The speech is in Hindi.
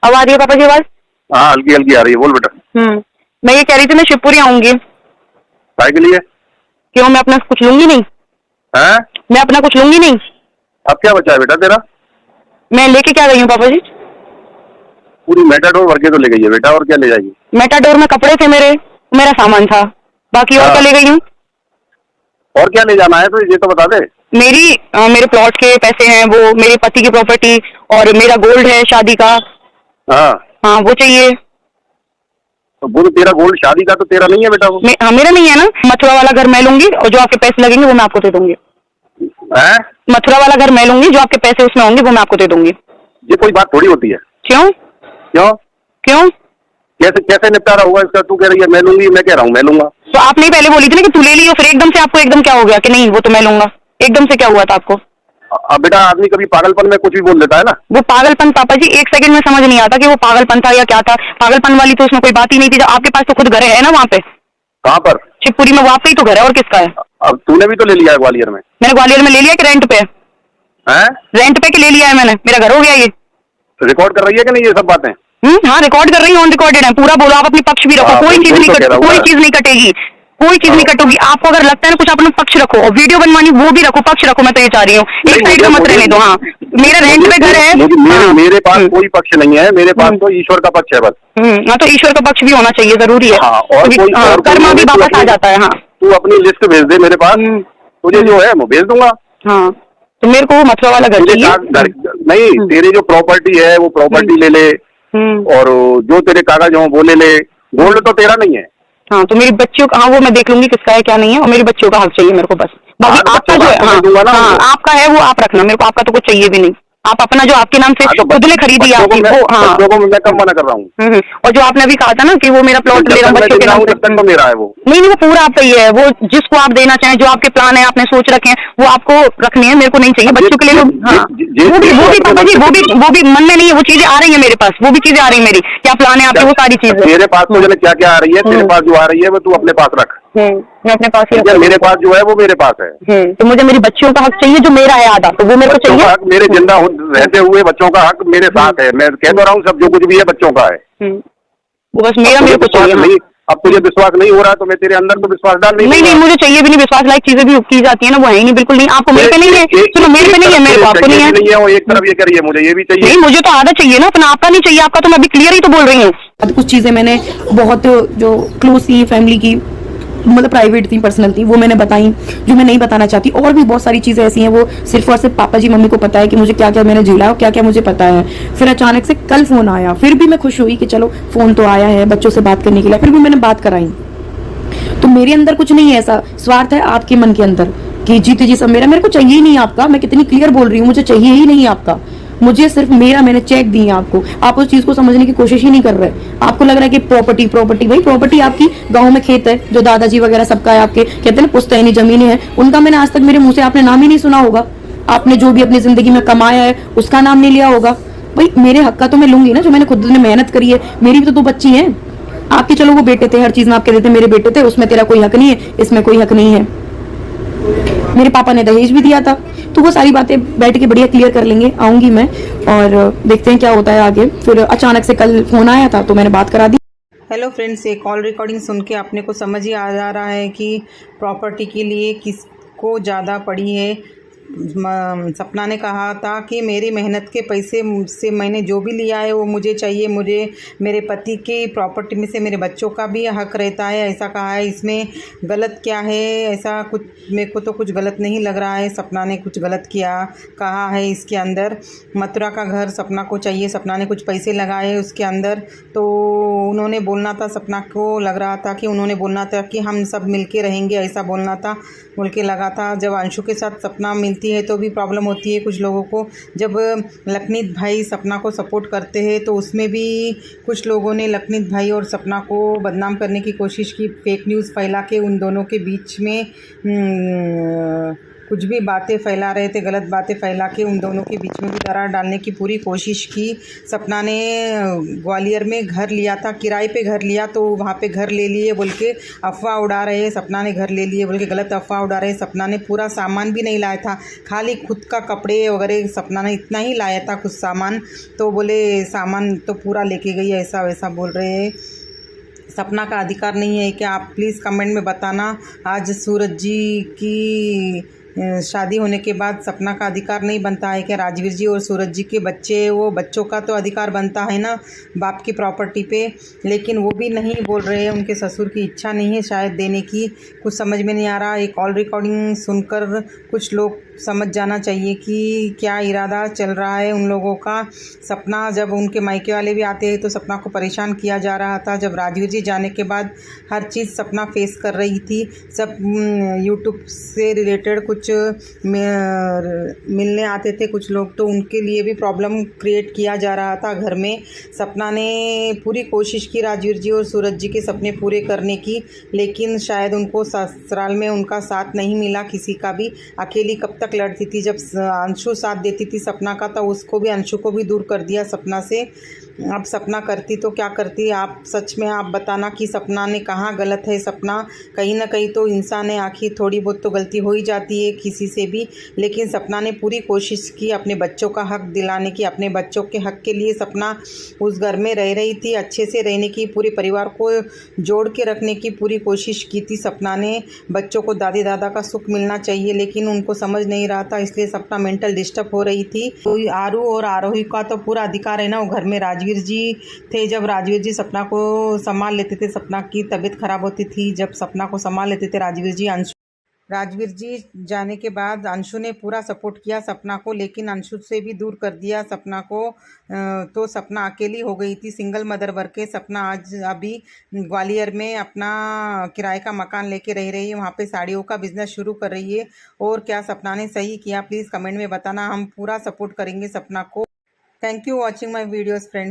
अब आ रही है पापा की आवाज? हाँ, हल्की हल्की आ रही है, बोल बेटा। मैं ये कह रही थी मैं शिवपुरी आऊंगी। काय के लिए? क्यों, मैं अपना कुछ लूंगी नहीं? हैं? मैं अपना कुछ लूंगी नहीं? अब क्या बचा है बेटा तेरा? मैं लेके क्या गई हूँ पापा जी? पूरी मेटाडोर भर के तो ले गई है बेटा, और क्या ले जाएगी? मेटाडोर में कपड़े थे मेरा सामान था, बाकी और हाँ। क्या ले गई हूँ? और क्या ले जाना है तो ये तो बता दे। मेरे प्लॉट के पैसे हैं, वो मेरे पति की प्रॉपर्टी, और मेरा गोल्ड है शादी का। हाँ, हाँ, वो चाहिए। तो वो तो तेरा गोल्ड शादी का तो तेरा नहीं है बेटा वो। हाँ, मेरा नहीं है ना। मथुरा वाला घर मैं लूंगी और जो आपके पैसे लगेंगे वो मैं आपको दे दूंगी। हैं? मथुरा वाला घर मैं लूंगी, जो आपके पैसे उसमें होंगे वो मैं आपको दे दूंगी। ये कोई बात थोड़ी होती है। क्यों? क्यों? क्यों? कैसे कैसे निपटारा होगा इसका? तू कह रही है मैं लूंगी, मैं कह रहा हूँ मैं लूंगा। तो आपने ही पहले बोली थी ना कि तू ले ली, और फिर एकदम से आपको एकदम क्या हो गया कि नहीं वो तो मैं लूंगा? एकदम से क्या हुआ था आपको? अब बेटा आदमी कभी पागलपन में कुछ भी बोल देता है ना। वो पागलपन पापा जी एक सेकंड में समझ नहीं आता कि वो पागलपन था या क्या था। पागलपन वाली तो उसमें कोई बात ही नहीं थी। जब आपके पास तो खुद घर है ना वहाँ पे कहाँ पर? शिवपुरी में, वहाँ पे ही तो घर है, और किसका है? अब तूने भी तो ले लिया है ग्वालियर में। मैंने ग्वालियर में ले लिया कि रेंट पे? हैं? रेंट पे के ले लिया है मैंने, मेरा घर हो गया ये। रिकॉर्ड कर रही है कि नहीं ये सब बातें? हाँ, रिकॉर्ड कर रही हूँ, ऑन रिकॉर्डेड है पूरा। बोलो, आप अपनी पक्ष भी रखो। हाँ, कोई चीज बोल तो कह रहा हूँ कोई मैं। चीज नहीं कटेगी, कोई चीज नहीं हाँ। कटोगी। आपको अगर लगता है ना कुछ, अपना पक्ष रखो, और वीडियो बनवानी वो भी रखो, पक्ष रखो। मैं तो ये चाह रही हूँ, एक नहीं, साइड में मत रहने दो। हाँ, मेरा रेंट पे घर है। मेरे पास कोई पक्ष नहीं है, मेरे पास तो ईश्वर का पक्ष है बस। हाँ, तो ईश्वर का पक्ष भी होना चाहिए, जरूरी है। हाँ, और कोई कर्म भी वापस आ जाता है। हाँ, तू अपनी लिस्ट भेज दे मेरे पास, तुझे जो है मैं भेज दूंगा। हाँ, तो मेरे को मथुरा वाला घर चाहिए। नहीं, तेरी जो प्रॉपर्टी है वो प्रॉपर्टी ले ले, और जो तेरे कागज हो वो ले ले। गोल्ड तो तेरा नहीं है। हाँ, तो मेरी बच्चियों का, हाँ वो मैं देख लूंगी किसका है क्या नहीं है, और मेरी बच्चियों का हक चाहिए मेरे को बस। बाकी आपका जो है, हाँ, आपका है वो आप रखना, मेरे को आपका तो कुछ चाहिए भी नहीं। आप अपना जो आपके नाम से खुद ने खरीदी आपकी वो, हाँ, बच्चों को मैं कब मना कर रहा हूँ। और जो आपने अभी कहा था ना कि वो मेरा प्लॉट ले रहा हूँ बच्चों के नाम से, तो मेरा है वो। नहीं, वो पूरा आपका ही है। वो जिसको आप देना चाहें, जो आपके प्लान है, आपने सोच रखे हैं, वो आपको रखनी है, मेरे को नहीं चाहिए। बच्चों के लिए हाँ, वो भी पापा जी, वो भी मन में नहीं है। वो चीजें आ रही है मेरे पास, वो भी चीजें आ रही है मेरी। क्या प्लान है आपके, वो सारी चीजें मेरे पास तो जाने क्या क्या आ रही है। तेरे पास जो आ रही है वो तू अपने पास रख। मैं अपने पास ही रखूं। मेरे पास जो है वो मेरे पास है। तो मुझे मेरी बच्चियों का हक चाहिए, जो मेरा है आधा, तो वो मेरे को चाहिए। हक मेरे जिंदा रहते हुए बच्चों का हक मेरे साथ है। मैं कह तो रहा हूँ, सब जो कुछ भी है बच्चों का है। वो बस मेरे को चाहिए। नहीं, अब तुझे विश्वास नहीं हो रहा तो मैं तेरे अंदर तो विश्वास डाल नहीं, मुझे चाहिए भी नहीं। विश्वास लायक चीजें भी की जाती है ना, वो है ही नहीं, बिल्कुल नहीं। आपको मेरे पे नहीं है, चलो मेरे पे नहीं है, मेरे को आपको नहीं है। और एक तरफ ये करिए, मुझे ये भी चाहिए। नहीं, मुझे तो आधा चाहिए ना अपना, आपका नहीं चाहिए। आपका तो मैं अभी क्लियर ही तो बोल रही हूँ। कुछ चीजें मैंने बहुत जो क्लोज थी फैमिली की, मतलब प्राइवेट थी, पर्सनल थी, वो मैंने बताई, जो मैं नहीं बताना चाहती। और भी बहुत सारी चीजें ऐसी हैं, वो सिर्फ और सिर्फ पापा जी मम्मी को पता है कि मुझे क्या क्या मैंने झेला और क्या क्या मुझे पता है। फिर अचानक से कल फोन आया, फिर भी मैं खुश हुई कि चलो फोन तो आया है बच्चों से बात करने के लिए, फिर भी मैंने बात कराई। तो मेरे अंदर कुछ नहीं है ऐसा स्वार्थ है आपके मन के अंदर कि जीते जी सब मेरे को चाहिए ही नहीं आपका। मैं कितनी क्लियर बोल रही हूँ, मुझे चाहिए ही नहीं आपका। मुझे सिर्फ मेरा, मैंने चेक दिए आपको, आप उस चीज को समझने की कोशिश ही नहीं कर रहे। आपको लग रहा है कि प्रॉपर्टी भाई प्रॉपर्टी आपकी, गांव में खेत है जो दादाजी वगैरह सबका है, आपके कहते हैं ना पुश्तैनी जमीनें हैं, उनका मैंने आज तक मेरे मुंह से आपने नाम ही नहीं सुना होगा। आपने जो भी अपनी जिंदगी में कमाया है उसका नाम नहीं लिया होगा। भाई मेरे हक का तो मैं लूंगी ना, जो मैंने खुद ने मेहनत करी है। मेरी भी तो 2 बच्ची हैं। आपके चलो वो बेटे थे, हर चीज में आप कहते थे मेरे बेटे थे, उसमें तेरा कोई हक नहीं है, इसमें कोई हक नहीं है। मेरे पापा ने दहेज भी दिया था। तो वो सारी बातें बैठ के बढ़िया क्लियर कर लेंगे, आऊंगी मैं और देखते हैं क्या होता है आगे। फिर अचानक से कल फोन आया था तो मैंने बात करा दी। हेलो फ्रेंड्स, ये कॉल रिकॉर्डिंग सुन के अपने को समझ ही आ जा रहा है कि प्रॉपर्टी के लिए किसको ज़्यादा पड़ी है। सपना ने कहा था कि मेरी मेहनत के पैसे से मैंने जो भी लिया है वो मुझे चाहिए, मुझे मेरे पति की प्रॉपर्टी में से मेरे बच्चों का भी हक रहता है, ऐसा कहा है। इसमें गलत क्या है? ऐसा कुछ मेरे को तो कुछ गलत नहीं लग रहा है। सपना ने कुछ गलत कहा है इसके अंदर। मथुरा का घर सपना को चाहिए, सपना ने कुछ पैसे लगाए उसके अंदर, तो उन्होंने बोलना था, सपना को लग रहा था कि उन्होंने बोलना था कि हम सब मिलके रहेंगे, ऐसा बोलना था, बोल के लगा था। जब अंशु के साथ सपना मिलती है तो भी प्रॉब्लम होती है कुछ लोगों को। जब लखनीत भाई सपना को सपोर्ट करते हैं तो उसमें भी कुछ लोगों ने लखनीत भाई और सपना को बदनाम करने की कोशिश की, फेक न्यूज़ फैला के उन दोनों के बीच में कुछ भी बातें फैला रहे थे, गलत बातें फैला के उन दोनों के बीच में भी दरार डालने की पूरी कोशिश की। सपना ने ग्वालियर में घर लिया था, किराए पे घर लिया, तो वहाँ पे घर ले लिए बोल के अफवाह उड़ा रहे हैं। सपना ने घर ले लिए बोल के गलत अफवाह उड़ा रहे हैं। सपना ने पूरा सामान भी नहीं लाया था, खाली खुद का कपड़े वगैरह सपना ने इतना ही लाया था, कुछ सामान। तो बोले सामान तो पूरा लेके गई, ऐसा वैसा बोल रहे हैं। सपना का अधिकार नहीं है कि आप प्लीज़ कमेंट में बताना। आज सूरज जी की शादी होने के बाद सपना का अधिकार नहीं बनता है कि राजवीर जी और सूरज जी के बच्चे, वो बच्चों का तो अधिकार बनता है ना बाप की प्रॉपर्टी पे, लेकिन वो भी नहीं बोल रहे हैं। उनके ससुर की इच्छा नहीं है शायद देने की, कुछ समझ में नहीं आ रहा। एक कॉल रिकॉर्डिंग सुनकर कुछ लोग समझ जाना चाहिए कि क्या इरादा चल रहा है उन लोगों का। सपना जब उनके मायके वाले भी आते हैं तो सपना को परेशान किया जा रहा था। जब राजवीर जी जाने के बाद हर चीज़ सपना फेस कर रही थी। सब यूट्यूब से रिलेटेड कुछ मिलने आते थे कुछ लोग, तो उनके लिए भी प्रॉब्लम क्रिएट किया जा रहा था घर में। सपना ने पूरी कोशिश की राजवीर जी और सूरज जी के सपने पूरे करने की, लेकिन शायद उनको ससुराल में उनका साथ नहीं मिला किसी का भी। अकेली कब तक लड़ती थी, जब अंशु साथ देती थी सपना का तो उसको भी, अंशु को भी दूर कर दिया सपना से। अब सपना करती तो क्या करती, आप सच में आप बताना कि सपना ने कहाँ गलत है। सपना कहीं ना कहीं तो इंसान है, आखिर थोड़ी बहुत तो गलती हो ही जाती है किसी से भी, लेकिन सपना ने पूरी कोशिश की अपने बच्चों का हक दिलाने की। अपने बच्चों के हक के लिए सपना उस घर में रह रही थी, अच्छे से रहने की, पूरे परिवार को जोड़ के रखने की पूरी कोशिश की थी सपना ने। बच्चों को दादी दादा का सुख मिलना चाहिए, लेकिन उनको समझ नहीं रहा था, इसलिए सपना मेंटल डिस्टर्ब हो रही थी। तो आरू और आरोही का तो पूरा अधिकार है ना, वो घर में राजवीर जी थे। जब राजवीर जी सपना को संभाल लेते थे, सपना की तबीयत खराब होती थी, जब सपना को संभाल लेते थे राजवीर जी। राजवीर जी जाने के बाद अंशु ने पूरा सपोर्ट किया सपना को, लेकिन अंशु से भी दूर कर दिया सपना को। तो सपना अकेली हो गई थी, सिंगल मदर बन के। सपना आज अभी ग्वालियर में अपना किराए का मकान लेके रह रही है, वहाँ पे साड़ियों का बिजनेस शुरू कर रही है। और क्या सपना ने सही किया, प्लीज़ कमेंट में बताना, हम पूरा सपोर्ट करेंगे सपना को। Thank you watching my videos friends.